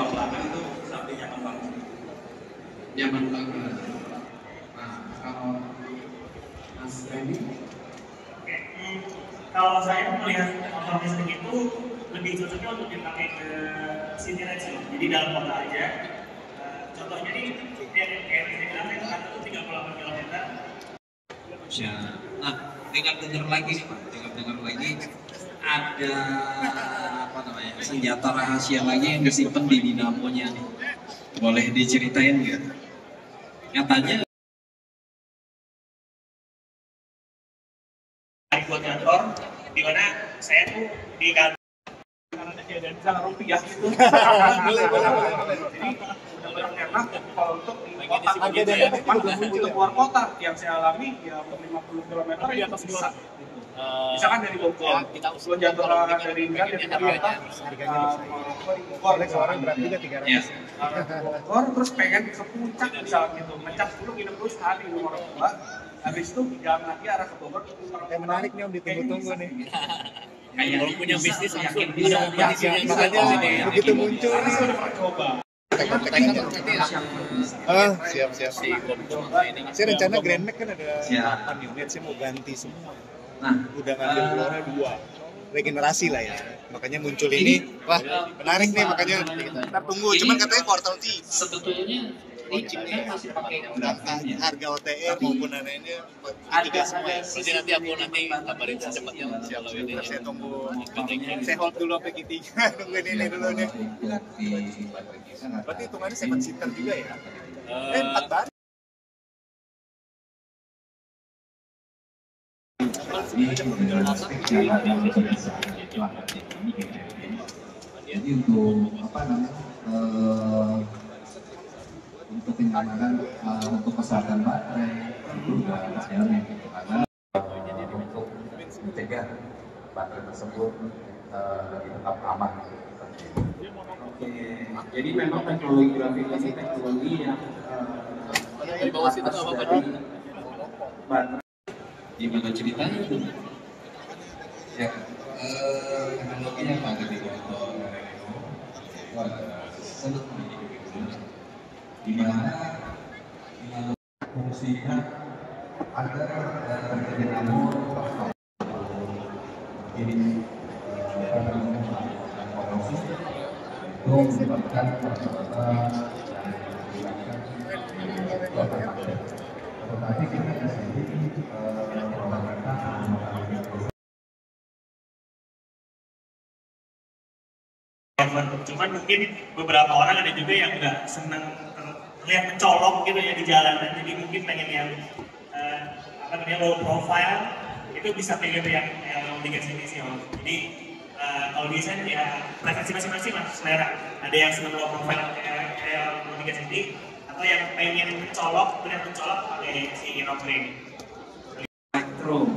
belakang itu sampai nyaman banget. Nyaman banget. Nah, kalau Mas Randy? Kalau saya melihat motor listrik itu lebih cocoknya untuk dipakai ke city range, jadi dalam kota aja. Contohnya nih, kayak saya bilang itu kan itu 38 km. Ya. Nah, dengar lagi nih Pak, dengar lagi ada apa namanya senjata rahasia lagi yang disimpan di dinamonya nih. Boleh diceritain nggak? Katanya Buat kantor, di mana saya tuh di kantor dan bisa rupiah gitu. Boleh. Jadi benar-benar enak kalau untuk di kota aja ya. Untuk luar kota yang saya alami ya 50 km di atas bisa. Misalkan dari Bogor, lo jatuh dari Jakarta, Bogor berat juga 300. Bogor terus pengen ke puncak misalnya gitu, ngecas dulu nginep dulu sehari di rumah orang tua. Habis itu jalan lagi arah ke Bogor. Yang menarik nih Om, ditunggu-tunggu nih. kalau punya bisnis yakin bisa Makanya begitu muncul nih. Coba. Siap. Saya rencana Grand Max kan ada 8 unit, saya mau ganti semua. Nah, Udah ngambil keluarnya 2. Regenerasi lah ya. Makanya muncul ini, wah menarik nih, makanya kita tunggu. Cuman katanya kuartal 3. sebetulnya ini kan masih pakai undangannya. Harga OTR maupun lainnya Ada semua. Jadi nanti aku kabarin secepatnya kalau ini. Saya tunggu. Saya hold dulu sampai Q3. Nungguin ini dulu nih. Berarti hitungannya 7 seater juga ya? 4 bar. Jadi untuk apa namanya untuk kenyamanan untuk kesehatan baterai juga terjamin karena untuk mencegah baterai tersebut tetap aman. Oke, jadi memang teknologi grafik ini teknologi yang Di bawah situ apa dari baterai. Gimana ceritanya tuh? Ya, teknologinya pada di motor itu ada selut di mana fungsinya agar terjadi namur ini korosi itu menyebabkan percepatan tetapi kita di sini Cuman mungkin beberapa orang ada juga yang nggak senang terlihat mencolok gitu ya di jalanan, jadi mungkin pengen yang apa namanya low profile, itu bisa pilih yang dikasih ini sih Om. Jadi kalau desain ya preferensi masing-masing lah, selera. Ada yang senang low profile kayak mau dikasih ini, atau yang pengen mencolok, terlihat mencolok pakai si Innoprint. Elektro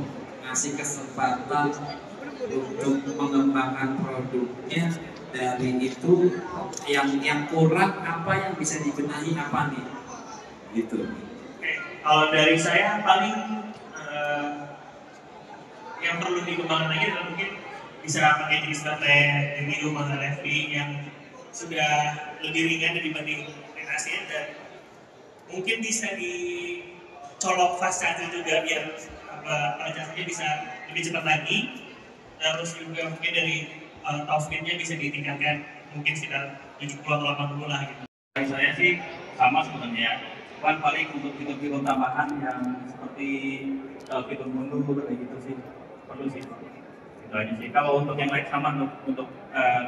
ngasih kesempatan untuk mengembangkan produknya. Dari itu yang kurang apa yang bisa dibenahi apa nih gitu. Oke, kalau dari saya paling yang perlu dikembangkan lagi adalah mungkin bisa pakai jenis baterai lithium atau LFP yang sudah lebih ringan dibanding NAC dan mungkin bisa dicolok fast charger juga biar chargernya bisa lebih cepat lagi. Terus juga mungkin dari top speed-nya bisa ditingkatkan mungkin sekitar 70-80 lah gitu. Saya sih sama sebenarnya, cuman paling untuk fitur-fitur tambahan yang seperti fitur mundur kayak gitu sih perlu sih. Itu aja sih. Kalau untuk yang lain sama untuk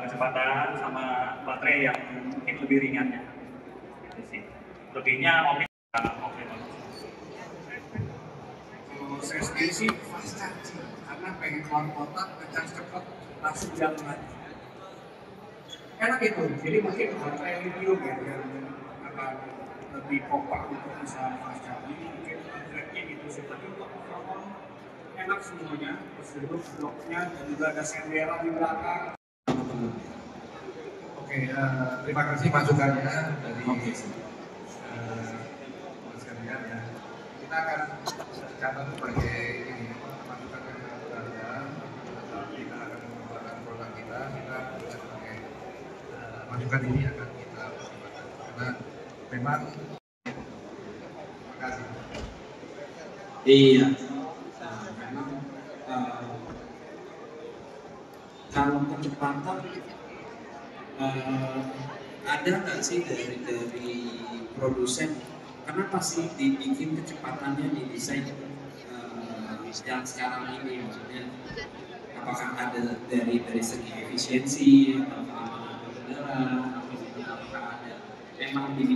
kecepatan sama baterai yang mungkin lebih ringannya. Itu sih. Lebihnya oke. Kalau saya sendiri sih fast charging karena pengen keluar kota ngecas cepat langsung jalan lagi. Enak itu, jadi mungkin baterai lithium ya yang akan lebih kompak untuk bisa fast charging, mungkin baterainya gitu sih. Tapi untuk overall enak semuanya, terus duduk bloknya dan juga ada senderan di belakang. Oke, terima kasih masukannya dari Mas Ganjar ya. Kita akan catat sebagai ini masukan yang berharga. Kita akan mengembangkan produk kita sebagai masukan ini akan kita memang Iya. Nah, memang kalau kecepatan ada nggak sih dari produsen? Kenapa sih dibikin kecepatannya di desain yang sekarang ini? Maksudnya, apakah ada dari segi efisiensi atau keamanan pengendara? Apakah ada memang bisa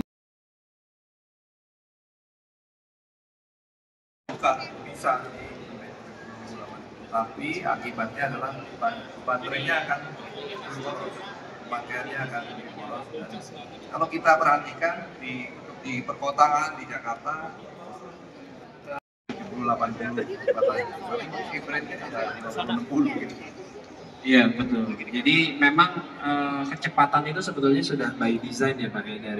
tapi akibatnya adalah baterainya akan boros, baterainya akan boros. Kalau kita perhatikan di perkotaan di Jakarta 70-80 baterainya, tapi hybridnya sudah 50-60 gitu. Iya betul. Jadi memang kecepatan itu sebetulnya sudah by design ya Pak ya,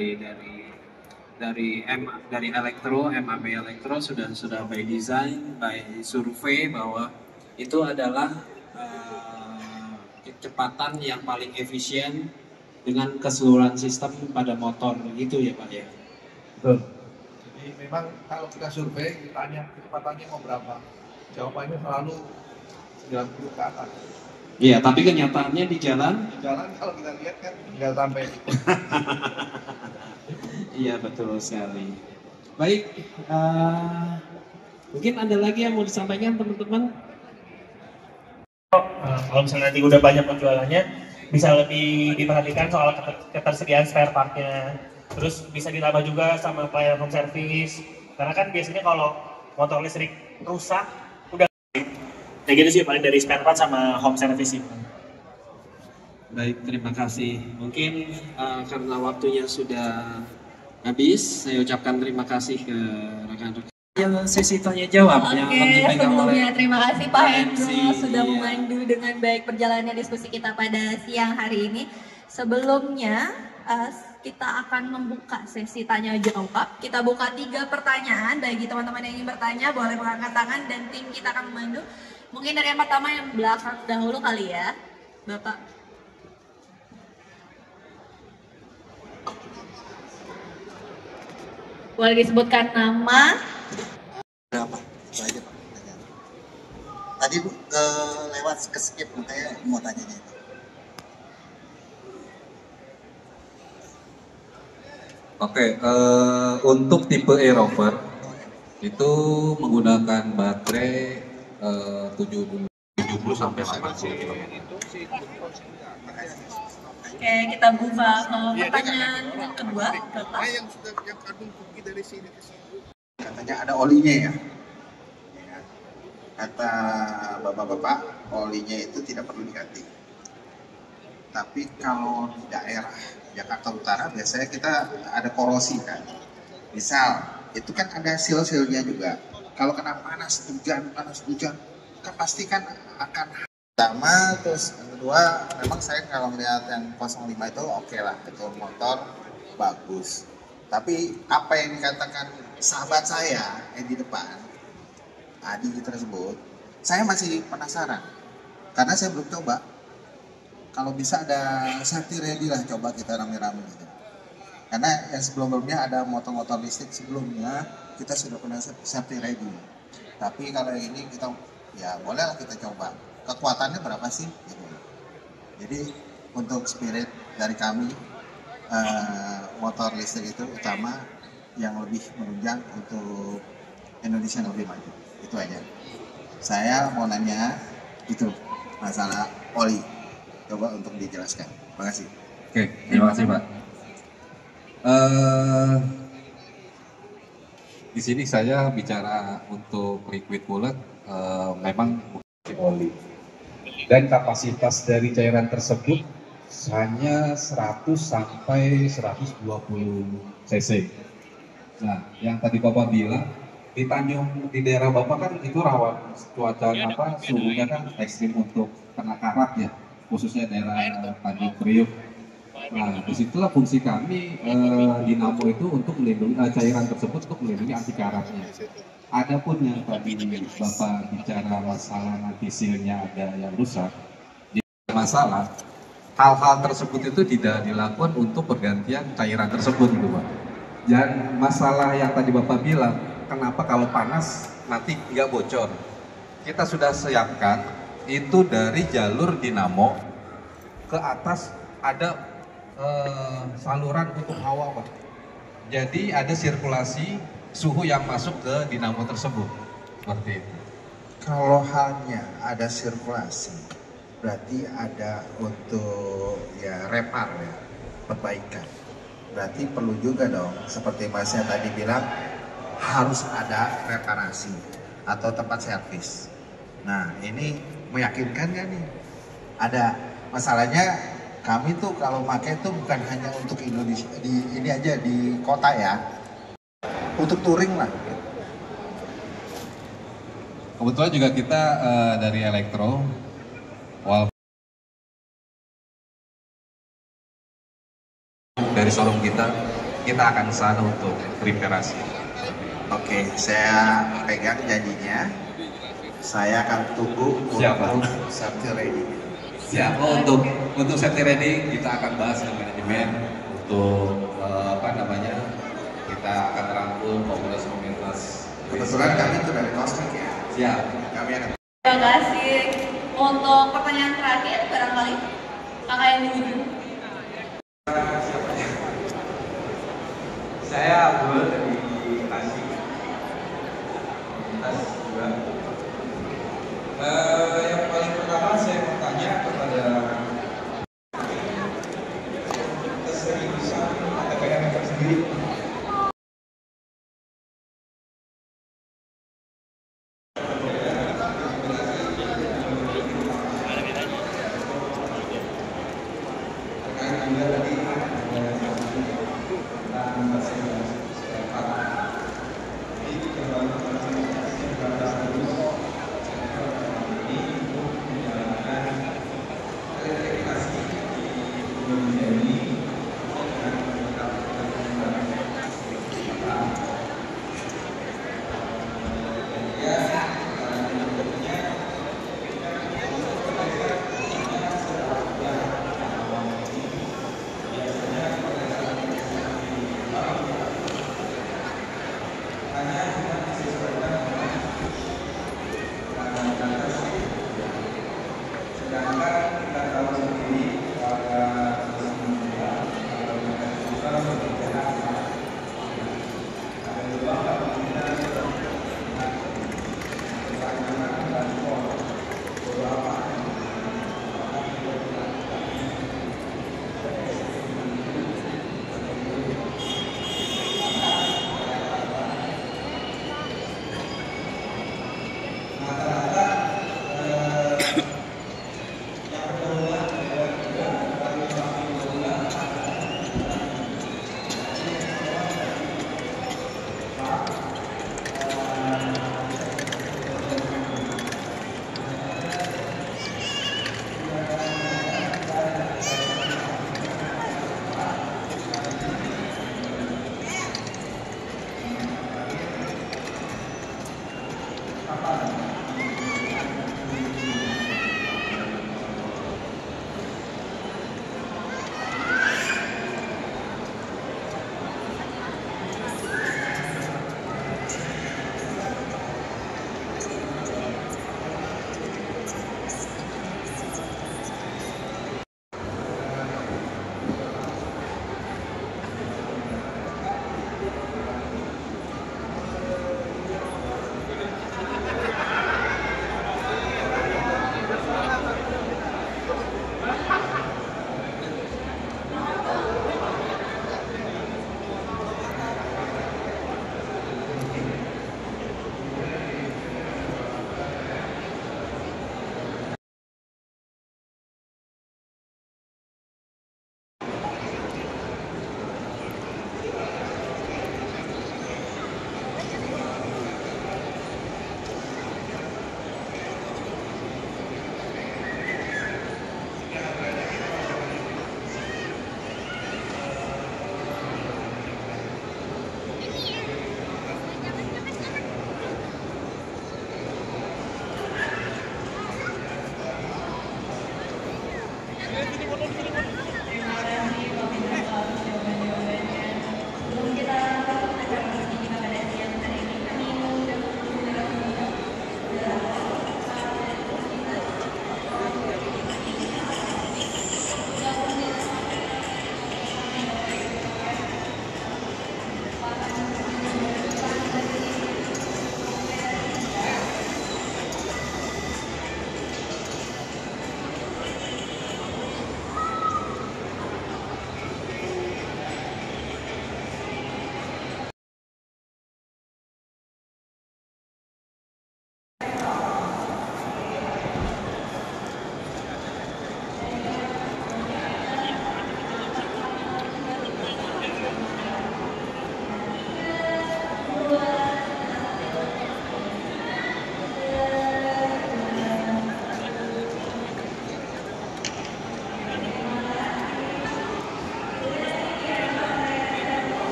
dari elektro, MAB elektro sudah by design, by survei bahwa itu adalah kecepatan yang paling efisien dengan keseluruhan sistem pada motor gitu ya Pak ya. Betul. Jadi memang kalau kita survei, ditanya kecepatannya mau berapa, jawabannya selalu 90 ke atas. Iya, tapi kenyataannya di jalan Kalau kita lihat kan nggak sampai. Iya betul sekali. Baik, mungkin ada lagi yang mau disampaikan teman-teman? Kalau misalnya nanti udah banyak penjualannya, bisa lebih diperhatikan soal ketersediaan spare partnya. Terus bisa ditambah juga sama pelayanan home service. Karena kan biasanya kalau motor listrik rusak, udah kayak gitu sih paling dari spare part sama home service sih. Baik, terima kasih. Mungkin karena waktunya sudah habis, saya ucapkan terima kasih ke rekan-rekan yang sesi tanya jawab yang akan dipegang sebelumnya oleh terima kasih Pak MC, Hendro sudah iya. memandu dengan baik perjalanan diskusi kita pada siang hari ini. Sebelumnya kita akan membuka sesi tanya jawab. Kita buka 3 pertanyaan bagi teman-teman yang ingin bertanya, boleh mengangkat tangan dan tim kita akan memandu. Mungkin dari yang pertama yang belakang dahulu kali ya, Bapak. Boleh disebutkan nama. Berapa? Itu aja Pak. Tadi Bu lewat ke skip, makanya mau tanya itu. Oke, untuk tipe e-rover itu menggunakan baterai 70 sampai 80 km. Oke, kita buka ke pertanyaan yang kedua, Bapak. Yang kandung kuki dari sini ke sini. Katanya ada olinya ya. Ya. Kata bapak-bapak, olinya itu tidak perlu diganti. Tapi kalau di daerah Jakarta Utara biasanya kita ada korosi kan. Misal, itu kan ada sil-silnya juga. Kalau kena panas hujan, kan pasti kan akan pertama, terus yang kedua, memang saya kalau melihat yang 05 itu oke lah, itu motor bagus. Tapi apa yang dikatakan sahabat saya yang di depan, Adi tersebut, saya masih penasaran. Karena saya belum coba. Kalau bisa ada safety ready lah, coba kita rame-rame gitu. Karena yang sebelumnya ada motor-motor listrik sebelumnya, kita sudah pernah safety ready. Tapi kalau yang ini kita, ya bolehlah kita coba. Kekuatannya berapa sih? Gitu. Jadi untuk spirit dari kami, motor listrik itu utama yang lebih menunjang untuk Indonesia lebih maju. Itu aja. Saya mau nanya itu masalah oli. Coba untuk dijelaskan. Terima kasih. Oke, terima kasih Pak. Di sini saya bicara untuk liquid coolant, memang bukan oli. Dan kapasitas dari cairan tersebut hanya 100 sampai 120 cc. Nah, yang tadi Bapak bilang di di daerah Bapak kan itu rawan cuaca suhunya kan ekstrim untuk kena karat ya, khususnya daerah Tanjung Priok. Nah, disitulah fungsi kami dinamo itu untuk melindungi cairan tersebut untuk melindungi anti karatnya. Adapun yang tadi Bapak bicara masalah nanti silnya ada yang rusak, masalah hal-hal tersebut itu tidak dilakukan untuk pergantian cairan tersebut gitu Pak. Dan masalah yang tadi Bapak bilang, kenapa kalau panas nanti nggak bocor? Kita sudah siapkan itu dari jalur dinamo ke atas ada saluran untuk hawa, Pak. Jadi ada sirkulasi suhu yang masuk ke dinamo tersebut, seperti itu. Kalau hanya ada sirkulasi, berarti ada untuk ya repar ya, perbaikan. Berarti perlu juga dong, seperti Masnya tadi bilang, harus ada reparasi atau tempat servis. Nah ini meyakinkan nggak nih? Ada masalahnya, kami tuh kalau pakai tuh bukan hanya untuk Indonesia, di ini aja di kota ya, untuk touring lah. Kebetulan juga kita dari Elektro, dari showroom kita akan ke sana untuk reparasi. Oke, saya pegang janjinya. Saya akan tunggu untuk safety ready. Siap. Untuk safety ready kita akan bahas dengan manajemen untuk kita akan rangkul komunitas. Kebetulan kami itu dari Kosmik ya. Siap. Kami akan. Terima kasih. Untuk pertanyaan terakhir barangkali kakak yang di ujung. Saya Abdul dari Tasik. Komunitas juga. Yang paling pertama saya mau tanya kepada keseriusan TPM sendiri.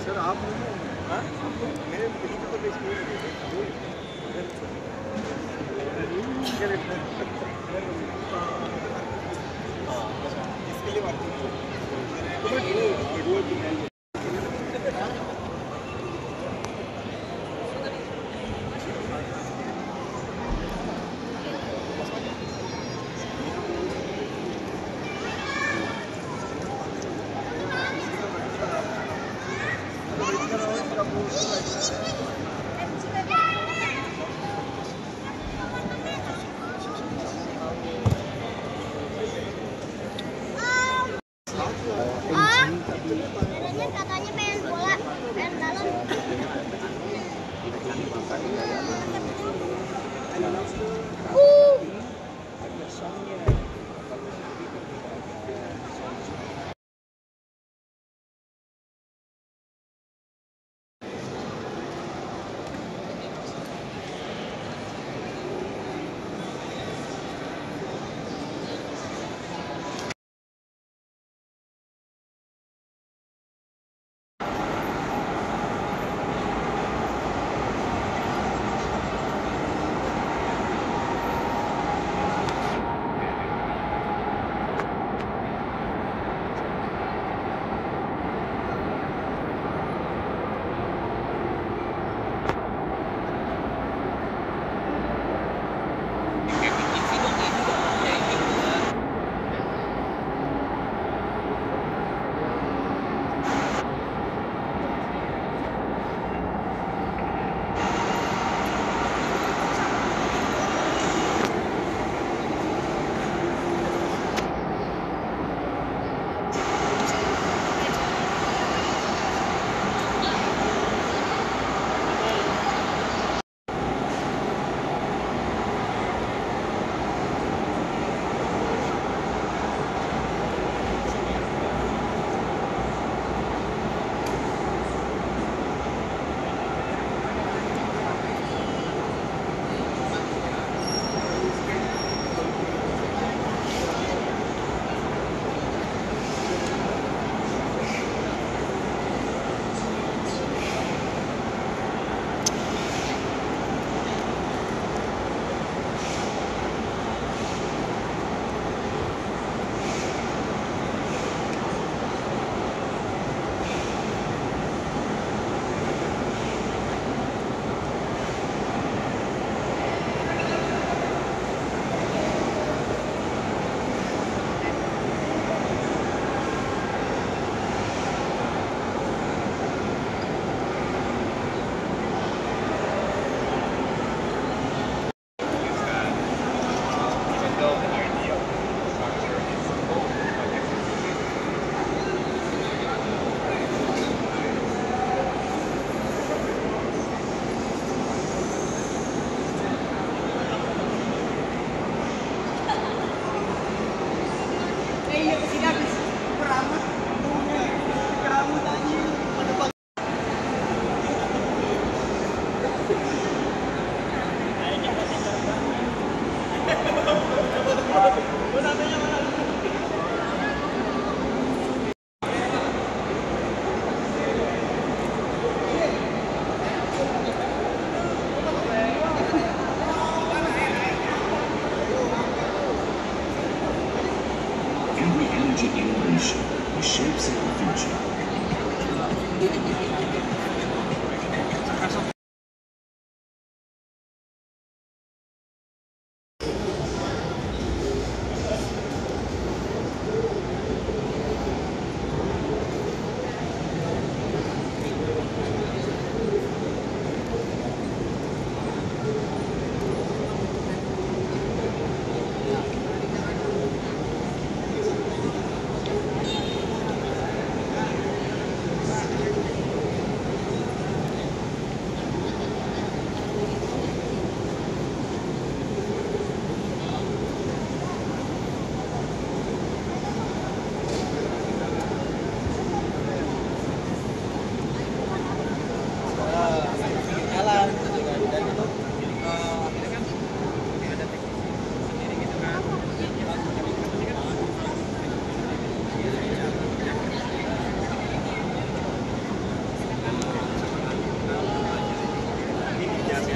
Sir आप मेरे तो इसके लिए बात katanya pengen bola, pengen dalam.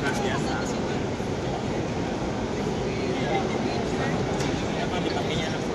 nanas biasa. Emang dipakainya anak